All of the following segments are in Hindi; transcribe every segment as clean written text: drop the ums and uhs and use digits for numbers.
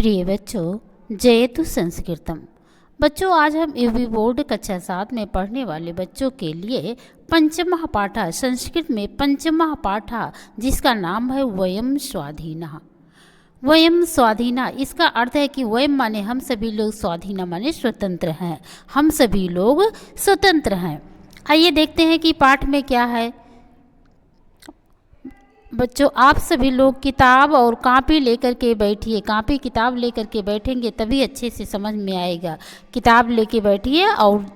प्रिय बच्चों, जयतु संस्कृतम। बच्चों, आज हम यूपी बोर्ड कक्षा 7 में पढ़ने वाले बच्चों के लिए पंचमः पाठा, संस्कृत में पंचमः पाठा, जिसका नाम है वयम स्वाधीनः। वयम स्वाधीना, इसका अर्थ है कि वयम माने हम सभी लोग, स्वाधीना माने स्वतंत्र हैं। हम सभी लोग स्वतंत्र हैं। आइए देखते हैं कि पाठ में क्या है। बच्चों, आप सभी लोग किताब और कॉपी लेकर के बैठिए। कॉपी किताब लेकर के बैठेंगे तभी अच्छे से समझ में आएगा। किताब लेके बैठिए और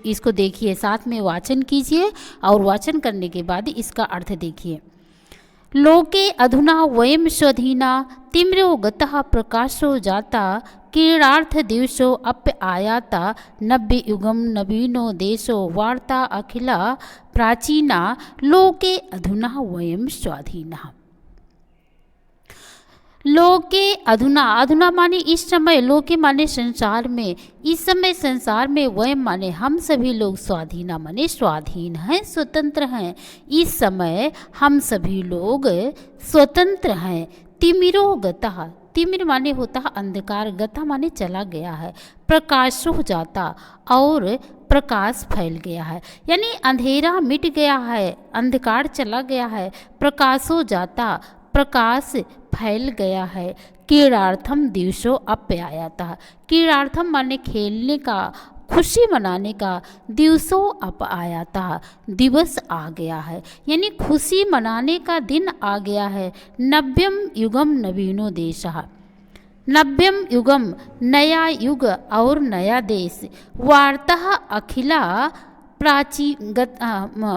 इसको देखिए, साथ में वाचन कीजिए और वाचन करने के बाद इसका अर्थ देखिए। लोके अधुना वयम स्वाधीना, तिम्रो गतः प्रकाशो जाता, क्रीडार्थ दिवसो अप्य आयाता, नव्य युगम नवीनो देशो, वार्ता अखिला प्राचीना, लोके अधुना वयम स्वाधीनः। लोके अधुना, अधुना माने इस समय, लोके माने संसार में, इस समय संसार में, वयम माने हम सभी लोग, स्वाधीना माने स्वाधीन हैं, स्वतंत्र हैं। इस समय हम सभी लोग स्वतंत्र हैं। तिमिरो गतः, तिमिर माने होता है अंधकार, गता माने चला गया है, प्रकाश हो जाता और प्रकाश फैल गया है, यानी अंधेरा मिट गया है, अंधकार चला गया है, प्रकाश हो जाता, प्रकाश फैल गया है। क्रीडार्थम दिवसो अप्य आयाता, क्रीडार्थम माने खेलने का, खुशी मनाने का, दिवसों अप आयाता, दिवस आ गया है, यानी खुशी मनाने का दिन आ गया है। नव्यम युगम नवीनो देशः, नव्यम युगम नया युग और नया देश, वार्ता अखिला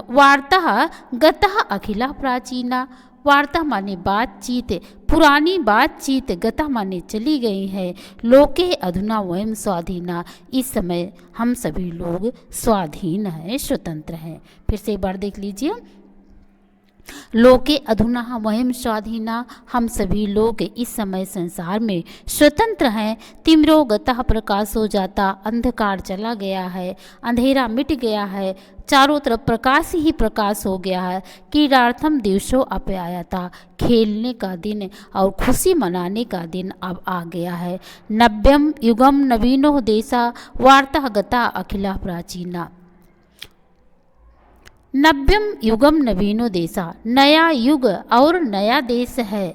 वार्ता गतः अखिला प्राचीना, वार्ता माने बातचीत, पुरानी बातचीत, गता माने चली गई है। लोके अधुना वयम स्वाधीना, इस समय हम सभी लोग स्वाधीन हैं, स्वतंत्र हैं। फिर से एक बार देख लीजिए। लोके अधुना वयम स्वाधीना, हम सभी लोग इस समय संसार में स्वतंत्र हैं। तिम्रो गतः प्रकाश हो जाता, अंधकार चला गया है, अंधेरा मिट गया है, चारों तरफ प्रकाश ही प्रकाश हो गया है। क्रीडार्थम दिवसो अप्य आयाता, खेलने का दिन और खुशी मनाने का दिन अब आ गया है। नव्यम युगम नवीनो देशा, वार्ता गता अखिला प्राचीना। नव्यम युगम नवीनो देशा, नया युग और नया देश है।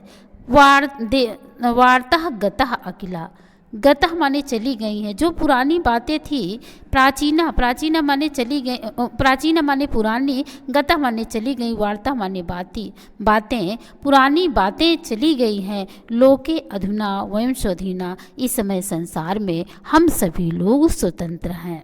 वार्ता गतः अखिला, गतः माने चली गई हैं, जो पुरानी बातें थी। प्राचीना, प्राचीना माने चली गई, प्राचीना माने पुरानी, गतः माने चली गई, वार्ता माने बातें, पुरानी बातें चली गई हैं। लोके अधुना वयम स्वाधीना, इस समय संसार में हम सभी लोग स्वतंत्र हैं।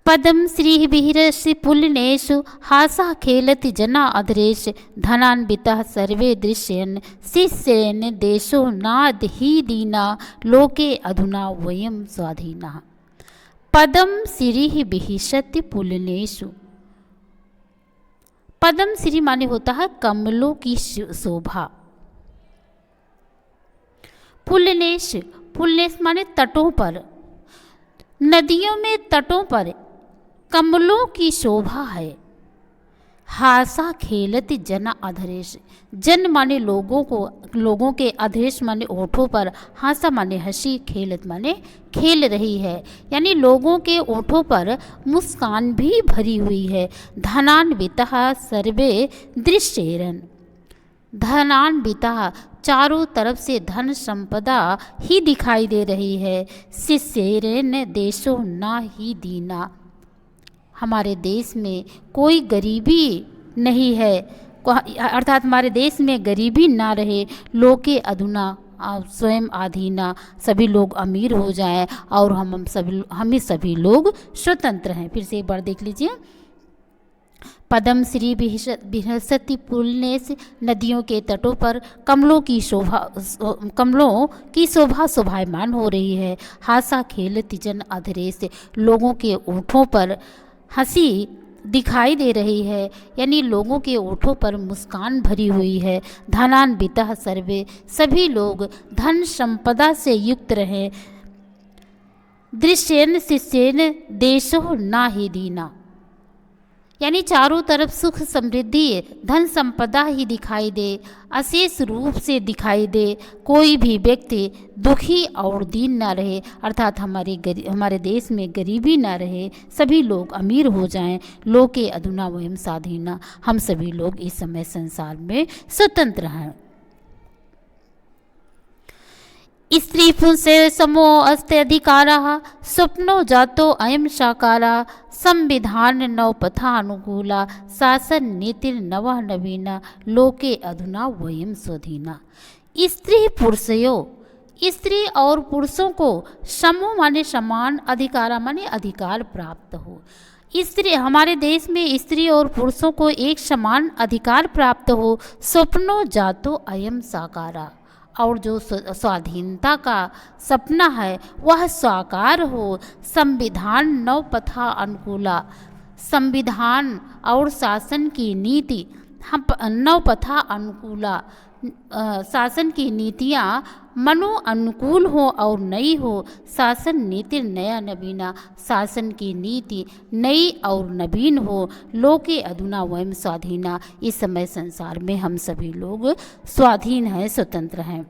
पदम श्री विहरसि पुलनेषु, हासा खेलति जना अधरेश, धनान्वितः सर्वे दृश्यन्, शिष्येन देशो नाद ही दीना, लोके अधुना वयम स्वाधीनः। पदम श्री विहरसि पुलनेषु, पदम श्री माने होता है कमलों की शोभा। पुलनेश, पुलनेश माने तटों पर, नदियों में, तटों पर कमलों की शोभा है। हासा खेलति जना अधरेश, जन माने लोगों को, लोगों के, अधरेश माने ओठों पर, हासा माने हंसी, खेलत माने खेल रही है, यानी लोगों के ओठों पर मुस्कान भी भरी हुई है। धनान्वितः सर्वे दृश्येरन, धनान्वितः चारों तरफ से धन संपदा ही दिखाई दे रही है। शिष्येरन देशो ना ही दीना, हमारे देश में कोई गरीबी नहीं है, अर्थात हमारे देश में गरीबी ना रहे। लोके अधुना स्वयं आधीना, सभी लोग अमीर हो जाएं और हम सभी लोग स्वतंत्र हैं। फिर से एक बार देख लीजिए। पदम श्री विहरसति पुलनेश, नदियों के तटों पर कमलों की शोभा शोभायमान हो रही है। हासा खेलति जन अधरेश, लोगों के ओठों पर हंसी दिखाई दे रही है, यानी लोगों के ओठों पर मुस्कान भरी हुई है। धनान्वितः सर्वे, सभी लोग धन संपदा से युक्त रहे। दृश्येन शिष्येन देशो ना ही दीना, यानी चारों तरफ सुख समृद्धि धन संपदा ही दिखाई दे, अशेष रूप से दिखाई दे, कोई भी व्यक्ति दुखी और दीन ना रहे, अर्थात हमारे देश में गरीबी ना रहे, सभी लोग अमीर हो जाएं। लोके अधुना वयम स्वाधीना, हम सभी लोग इस समय संसार में स्वतंत्र हैं। स्त्री पुंसे समो अस्ते अधिकारा, स्वप्नो जातो अयम साकारा, संविधान नवपथानुकूला, शासन नीति नव नवीना, लोके अधुना वयम स्वाधीना। स्त्री पुरुषयो, स्त्री और पुरुषों को समो माने समान, अधिकारा माने अधिकार प्राप्त हो। स्त्री, हमारे देश में स्त्री और पुरुषों को एक समान अधिकार प्राप्त हो। स्वप्नो जातो अयम साकारा, और जो स्वाधीनता का सपना है वह साकार हो। संविधान नवपथा अनुकूला, संविधान और शासन की नीति हम नवपथा अनुकूला, शासन की नीतियाँ मनो अनुकूल हो और नई हो। शासन नीति नया नवीना, शासन की नीति नई और नवीन हो। लोके अधुना वयम स्वाधीना, इस समय संसार में हम सभी लोग स्वाधीन हैं, स्वतंत्र हैं।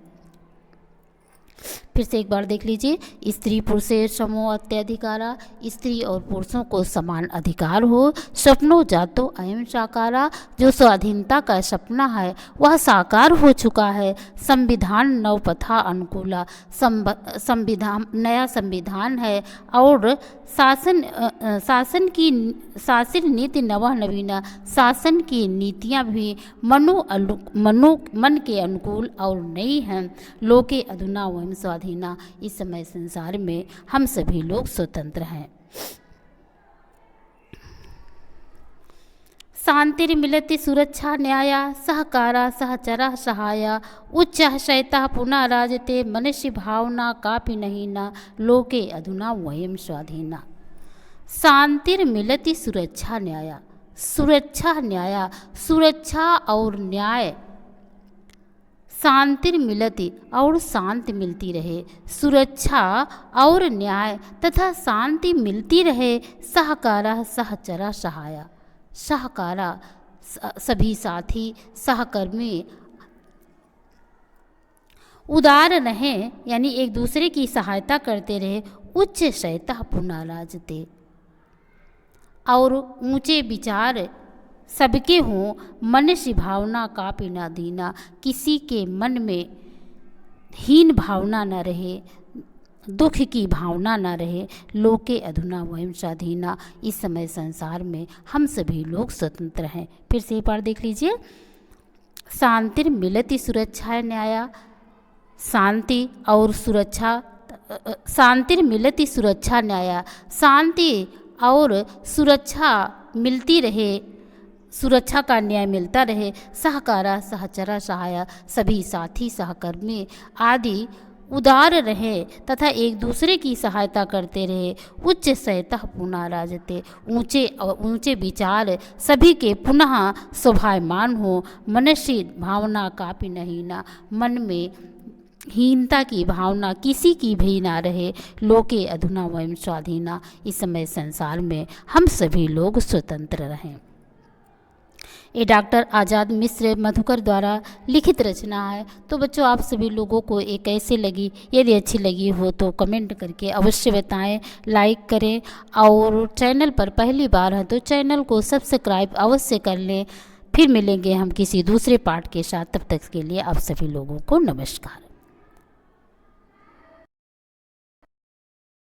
फिर से एक बार देख लीजिए, स्त्री पुरुषे समो अत्यधिकारा, स्त्री और पुरुषों को समान अधिकार हो। स्वप्नो जातो अयम साकारा, जो स्वाधीनता का सपना है वह साकार हो चुका है। संविधान नवपथा अनुकूला, संविधान नया संविधान है और शासन नीति नवा नवीना, शासन की नीतियाँ भी मन के अनुकूल और नई हैं। लोके अधुना वयम स्वाधीना, इस समय संसार में हम सभी लोग स्वतंत्र हैं। शांतिर्मिलति सुरक्षा न्याया, सहकारा सहचरा सहाया, उच्च शैता पुनः राजते, मनुष्य भावना कापि नहीं ना, लोके अधुना वयम स्वाधीना। शांतिर्मिलति सुरक्षा न्याया, सुरक्षा न्याया, सुरक्षा और न्याय। शांतिर्मिलति और शांति मिलती रहे, सुरक्षा और न्याय तथा शांति मिलती रहे। सहकारा सहचरा सहाया, सहकारा सभी साथी सहकर्मी उदार रहें, यानी एक दूसरे की सहायता करते रहे। उच्च शैता पुनः राजते, और ऊंचे विचार सबके हों। मनुष्य भावना कापि ना दीना, किसी के मन में हीन भावना न रहे, दुख की भावना न रहे। लोके अधुना वयम स्वाधीना, इस समय संसार में हम सभी लोग स्वतंत्र हैं। फिर से एक बार देख लीजिए, शांतिर्मिलति सुरक्षा न्याया, शांति और सुरक्षा, शांतिर्मिलति सुरक्षा न्याया, शांति और सुरक्षा मिलती रहे, सुरक्षा का न्याय मिलता रहे। सहकारा सहचरा सहाया, सभी साथी सहकर्मी आदि उदार रहे तथा एक दूसरे की सहायता करते रहे। उच्च शैता पुनः राजते, ऊंचे विचार सभी के पुनः शोभायमान हो। मनुष्य भावना कापि नहीं ना, मन में हीनता की भावना किसी की भी ना रहे। लोके अधुना वयम स्वाधीना, इस समय संसार में हम सभी लोग स्वतंत्र रहें। ये डॉक्टर आज़ाद मिश्र मधुकर द्वारा लिखित रचना है। तो बच्चों, आप सभी लोगों को ये कैसे लगी? यदि अच्छी लगी हो तो कमेंट करके अवश्य बताएं, लाइक करें, और चैनल पर पहली बार है तो चैनल को सब्सक्राइब अवश्य कर लें। फिर मिलेंगे हम किसी दूसरे पार्ट के साथ, तब तक के लिए आप सभी लोगों को नमस्कार।